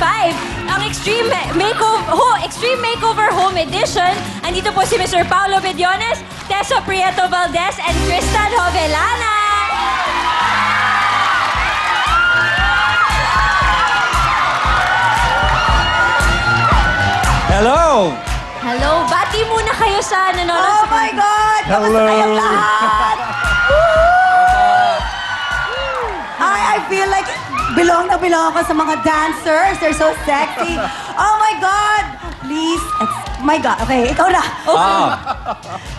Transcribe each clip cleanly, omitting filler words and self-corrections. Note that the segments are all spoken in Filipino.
ang Extreme Makeover Home Edition. Andito po si Mr. Paulo Bediones, Tessa Prieto Valdez, and Tristan Jovelana. Hello! Hello, bati muna kayo sa nanonood. Oh my God! Kamusta kayong lahat? I feel like belong na belong ako sa mga dancers. They're so sexy. Oh my God! Please. My God. Okay, ikaw na.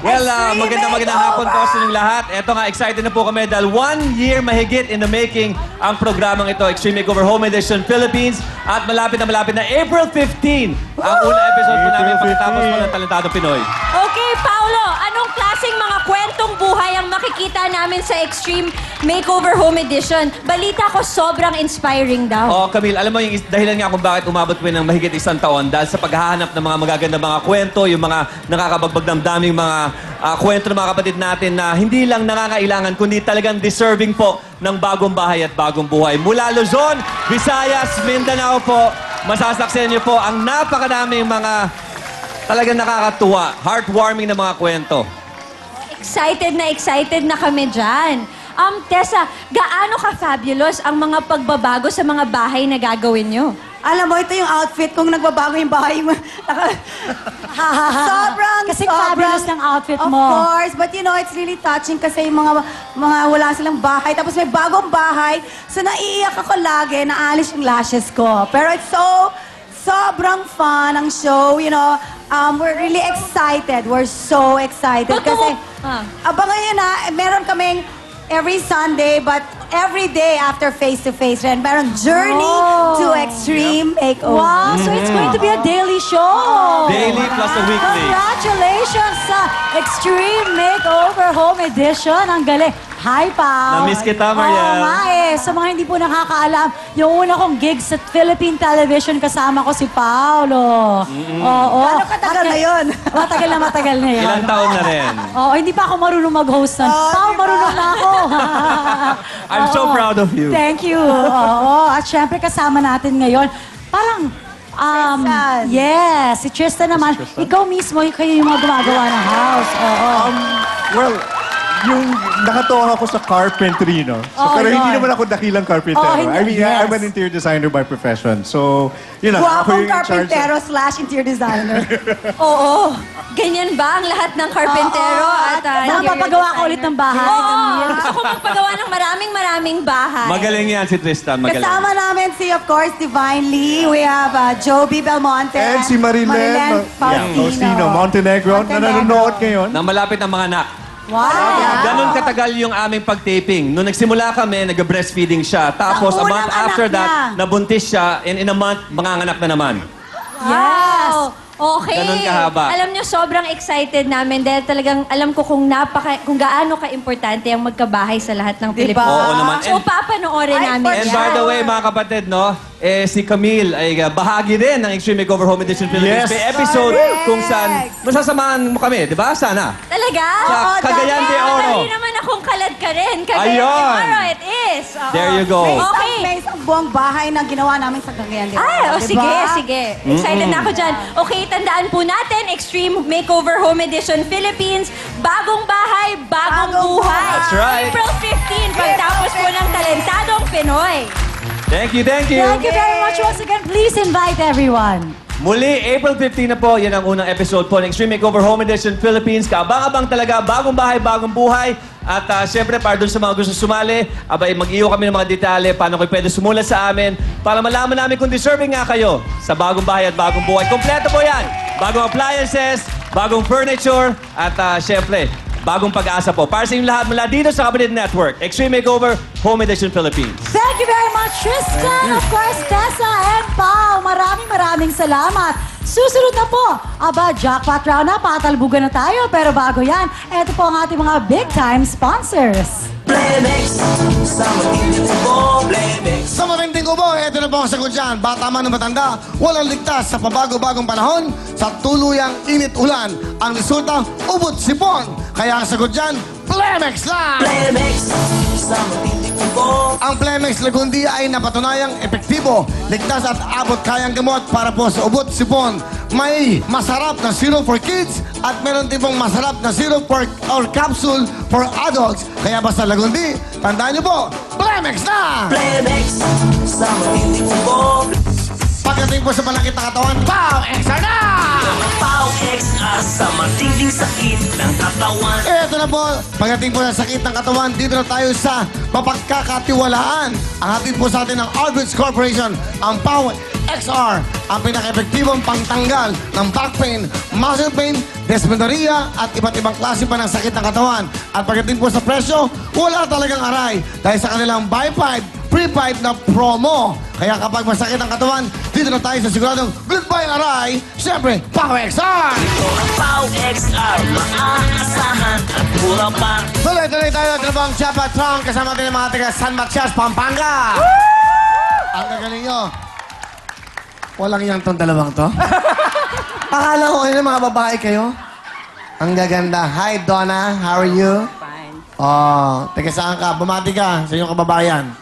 Well, Extreme magandang hapon po sa inyong lahat. Eto nga, excited na po kami dahil 1 year mahigit in the making ang programang ito, Extreme Makeover Home Edition Philippines. At malapit na April 15, ang unang episode po namin pagkatapos po ng Talentadong Pinoy. Okay, Paulo, anong klaseng mga kwentong buhay ang makikita namin sa Extreme Makeover Home Edition? Balita ko sobrang inspiring daw. Oh, Camille, alam mo yung dahilan nga kung bakit umabot kami ng mahigit 1 taon dahil sa paghahanap ng mga magagandang mga kwento, yung mga nakakabagbag ng daming mga kwento ng mga kapatid natin na hindi lang nangangailangan kundi talagang deserving po ng bagong bahay at bagong buhay. Mula Luzon, Visayas, Mindanao po, masasaksihan niyo po ang napakadaming mga talagang nakakatuwa, heartwarming na mga kwento. Excited na kami dyan. Tessa, gaano ka-fabulous ang mga pagbabago sa mga bahay na gagawin nyo? Alam mo, ito yung outfit kung nagbabago yung bahay mo. Sobrang fabulous ng outfit mo. Of course. But you know, it's really touching kasi yung mga wala silang bahay. Tapos may bagong bahay. So naiiyak ako lagi, naalis yung lashes ko. Pero it's sobrang fun ang show, you know. We're really excited. We're so excited. Kasi, abangan nyo na, meron kaming every Sunday, but every day after face-to-face rin, meron Journey to Extreme Makeover. Wow, so it's going to be a daily show. Daily plus a weekly. Congratulations sa Extreme Makeover Home Edition. Ang galing. Hi, Pao. Na-miss kita, Mariel. Oo nga eh. Sa mga hindi po nakakaalam, yung una kong gig sa Philippine Television, kasama ko si Paolo. Oo. Ano katagal na yun? Matagal na yun. Ilang taon na rin. Oo, hindi pa ako marunong mag-host nun. Pao, diba? marunong na ako. I'm so proud of you. Thank you. Oo. At syempre kasama natin ngayon, parang, Tristan. yes, si Tristan naman. Ikaw mismo, kayo yung mga gumagawa ng house. Oo. Well, yung nakatuwa ako sa carpentry, no? So, pero hindi naman ako dakilang carpentero. I mean, I'm an interior designer by profession. So, yun na, ako Guwapong yung in charge. carpentero / interior designer. Oo. Ganyan ba ang lahat ng karpentero? At Napapagawa ko ulit ng bahay. Oo. Gusto ko magpagawa ng maraming bahay. Magaling yan si Tristan, magaling. Kasama namin si, of course, Divine Lee. We have Joby Belmonte. And si Marilyn Faustino Montenegro, na nanonood ngayon. Na malapit ang mga anak. Wow! Ganon katagal yung aming pag-taping. Nung nagsimula kami, nag-breastfeeding siya. Tapos, a Ang month unang after anak that, niya. nabuntis siya. And in a month, manganganak na naman. Yes! Okay. Ganun kahaba. Alam nyo, sobrang excited namin dahil talagang alam ko kung gaano ka-importante ang magkabahay sa lahat ng Diba? Pilipino. Oo naman. So, papanoorin namin And yan. by the way, mga kapatid, no, si Camille ay bahagi din ng Extreme Makeover Home Edition Philippines. Yes. May episode Correct. kung saan masasamahan mo kami, di ba? Sana. Talaga? Sa Cagayan de Oro. Madali naman akong kalad ka rin. Cagayan de Ayun. Oro, it is. Oo. There you go. Okay. May isang buong bahay na ginawa namin sa Cagayan de Oro. Ay, diba? sige. Excited na ako dyan. Okay, tandaan po natin, Extreme Makeover Home Edition Philippines, bagong bahay, bagong Bagong buhay. That's right. April 15, pagtapos po ng Talentadong Pinoy. Thank you, thank you. Thank you very much once again. Please invite everyone. Muli, April 15 na po, yan ang unang episode po ng Extreme Makeover Home Edition Philippines. Kaabang-abang talaga, bagong bahay, bagong buhay. At syempre, para doon sa mga gusto sumali, mag-iyo kami ng mga detalye, paano kayo pwede sumulat sa amin, para malaman namin kung deserving nga kayo sa bagong bahay at bagong buhay. Kompleto po yan. Bagong appliances, bagong furniture, at syempre, bagong pag-asa po. Para sa inyong lahat mula dito sa Kapatid Network, Extreme Makeover Home Edition Philippines. Thank you very much, Tristan. Of course, Tessa and Pao. Maraming salamat. Susunod na po. Aba, jackpot round na. Patalbugan na tayo. Pero bago yan, eto po ang ating mga big-time sponsors. Sa matinding ubo, ito na po ang sagot dyan. Bata man o matanda, walang ligtas sa pabago-bagong panahon. Sa tuluyang init ulan, ang resulta, ubot sipon. Kaya ang sagot dyan, Plemex lang! Plemex, sa matinding Ang Plemex Lagundi ay napatunayang epektibo, ligtas at abot kayang gamot para po sa ubot sipon. May masarap na syrup for kids at meron din pong masarap na syrup or capsule for adults. Kaya basta Lagundi, tandaan niyo po, Plemex na! Plemex sa matinding ubo. Pagdating po sa panakit na katawan, Pow! Extra na! Pau XR sa matinding sakit ng katawan. Ito na po, pagdating po sa sakit ng katawan, dito na tayo sa mapagkakatiwalaan. Ang hatid po sa atin ng Aldrich Corporation, ang Pow XR, ang pinaka-epektibong pangtanggal ng back pain, muscle pain, dysmenorrhea at iba't ibang klase pa ng sakit ng katawan. At pagdating po sa presyo, wala talagang aray dahil sa kanilang buy 5, free 5 na promo. Kaya kapag masakit ang katawan, dito na tayo sa siguradong goodbye aray, siyempre, Pow XR! Ito ang Pau XR, maaasahan at mura pa. Tuloy-tuloy tayo at labang Japat Trong kasama natin ang mga taga San Matias, Pampanga. Ang gagaling nyo. Walang iyang tong dalawang to. Akala ko kayo mga babae kayo. Ang gaganda. Hi, Donna. How are you? Fine. Oh, taga saan ka? Bumati ka sa iyong kababayan.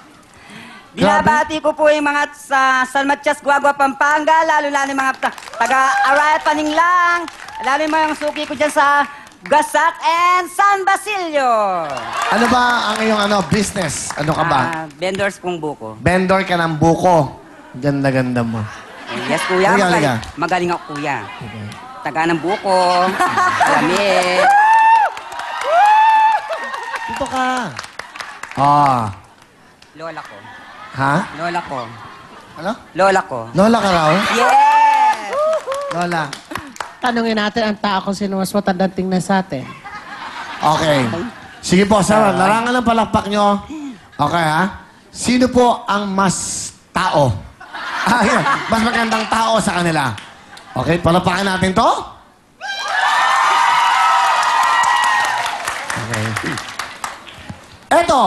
Binabati ko po yung mga sa San Matias, Guagua, Pampanga, lalo-lalo yung mga taga-Arayat, Paninglang, lalo yung mga suki ko dyan sa Gasak and San Basilio. Ano ba ang iyong business? Ano ka ba? Vendors pong buko. Vendor ka ng buko. Ganda-ganda mo. Yes, kuya. Halika, halika. Magaling ako, kuya. Taga ng buko. Alamig. Dito ka. Ah. Lola ko. Ha? Lola ko. Ano? Lola ko. Lola ka raw? Yes! Lola. Tanungin natin ang tao kung sino mas matandang tingnan sa atin. Okay. Sige po, sir. Larangan ng palakpak nyo. Okay, ha? Sino po ang mas tao? Yan. Mas magandang tao sa kanila. Okay, palapakin natin to. Okay. Eto.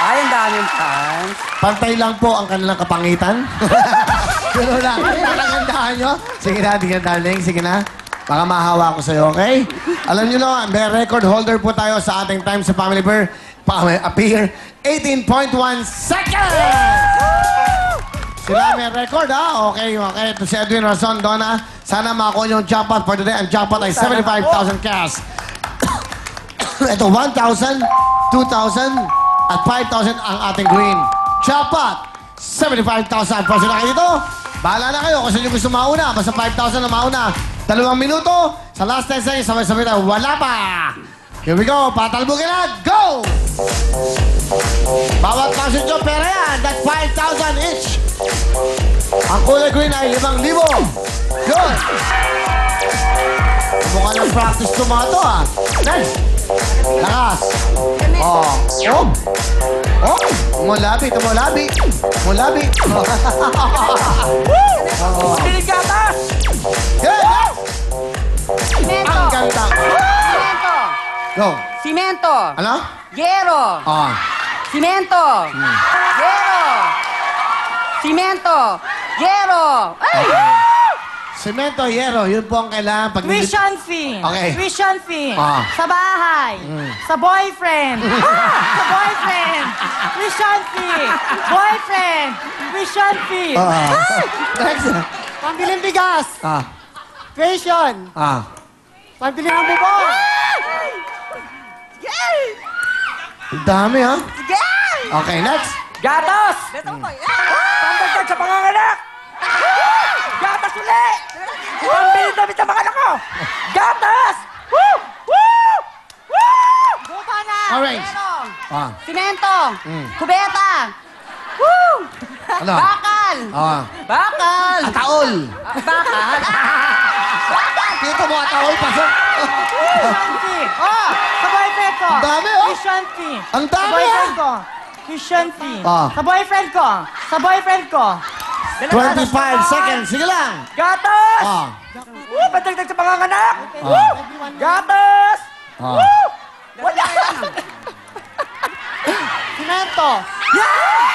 Ay, ang daming fans. Pantay lang po ang kanilang kapangitan. Pero lang. Pakangandahan nyo. Sige na, sige na, darling. Sige na. Baka mahawa ko sa'yo, okay? Alam nyo no, may record holder po tayo sa ating time sa Family Bear. Appear 18.1 seconds! Sila may record, ha? Okay, okay. Ito si Edwin Razon, Donna. Sana makakuha yung jackpot for today. Ang jackpot ay 75,000 cash. Ito, 1,000, 2,000, at 5,000 ang ating green. Jackpot, 75,000. Pwede na kayo dito. Bahala na kayo kung saan nyo gusto mauna. Basta 5,000 na mauna. 2 minuto. Sa last 10 seconds, sabay-sabay tayo. Wala pa. Here we go. Patalbugin na. Go! Bawat passion nyo, pera yan. That's 5,000 each. Ang kulay green ay 5,000. Good. Mukha ng practice to mga to, ha. Next. Lakas. Oh. Oh. Oh. Mulabi. Mulabi. Mulabi. Oh. Gatas! Good. Simento! Ang ganda. Simento! Go. Simento! Ano? Yero! Oh. Simento! Yero! Simento! Yero! Ay! Semento, yero. Yun po ang kailangan pag... Tuition fee. Okay. Tuition fee. Ah. Sa bahay. Sa boyfriend. Sa boyfriend. Tuition fee. Boyfriend. Tuition fee. Next. Pambiling bigas. Ah. Tuition. Ah. Pambiling ng bubong. Ang dami, ha? Okay, next. Gatas! Pambagdag sa panganganak! Gatas uli! Pambili damit sa mga anak ko! Gatas! Woo! Woo! Woo! Buka na. Orange. Pero. Ah. Simento! Kubeta! Woo! Ano? Bakal! Ah. Bakal! Ataol. Bakal! Dito mo, ataol pa sa... Tuition fee. Oh, sa boyfriend ko. Ang dami, oh. Tuition fee. Ang dami, Sa boyfriend ah. ko. Tuition fee. Ah. Sa boyfriend ko. Sa boyfriend ko. 25 seconds. Sige lang. Gatas! Ah. Woo! Padagdag sa panganganak! Ah. Gatas! Ah. Wala! Simento. Yeah!